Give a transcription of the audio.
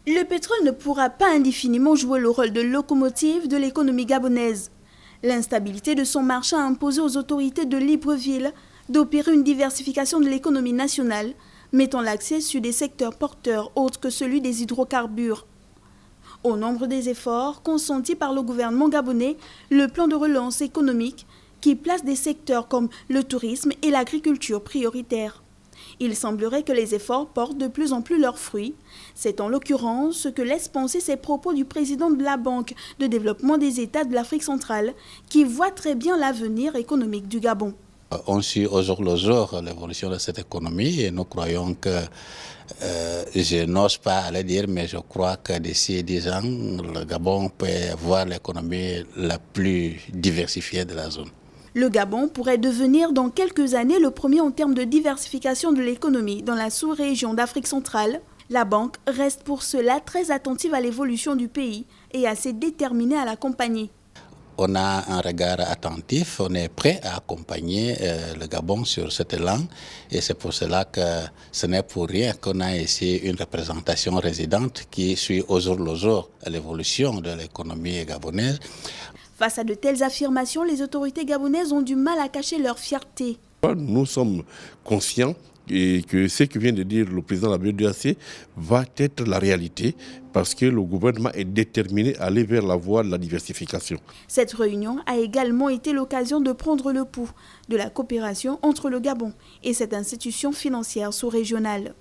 Le pétrole ne pourra pas indéfiniment jouer le rôle de locomotive de l'économie gabonaise. L'instabilité de son marché a imposé aux autorités de Libreville d'opérer une diversification de l'économie nationale, mettant l'accent sur des secteurs porteurs autres que celui des hydrocarbures. Au nombre des efforts consentis par le gouvernement gabonais, le plan de relance économique qui place des secteurs comme le tourisme et l'agriculture prioritaires. Il semblerait que les efforts portent de plus en plus leurs fruits. C'est en l'occurrence ce que laissent penser ces propos du président de la Banque de développement des États de l'Afrique centrale, qui voit très bien l'avenir économique du Gabon. On suit au jour le jour l'évolution de cette économie et nous croyons que, je n'ose pas aller dire, mais je crois que d'ici 10 ans, le Gabon peut avoir l'économie la plus diversifiée de la zone. Le Gabon pourrait devenir dans quelques années le premier en termes de diversification de l'économie dans la sous-région d'Afrique centrale. La banque reste pour cela très attentive à l'évolution du pays et assez déterminée à l'accompagner. On a un regard attentif, on est prêt à accompagner le Gabon sur cette langue et c'est pour cela que ce n'est pour rien qu'on a ici une représentation résidente qui suit au jour le jour l'évolution de l'économie gabonaise. Face à de telles affirmations, les autorités gabonaises ont du mal à cacher leur fierté. Nous sommes conscients et que ce que vient de dire le président de la BEDEAC va être la réalité parce que le gouvernement est déterminé à aller vers la voie de la diversification. Cette réunion a également été l'occasion de prendre le pouls de la coopération entre le Gabon et cette institution financière sous-régionale.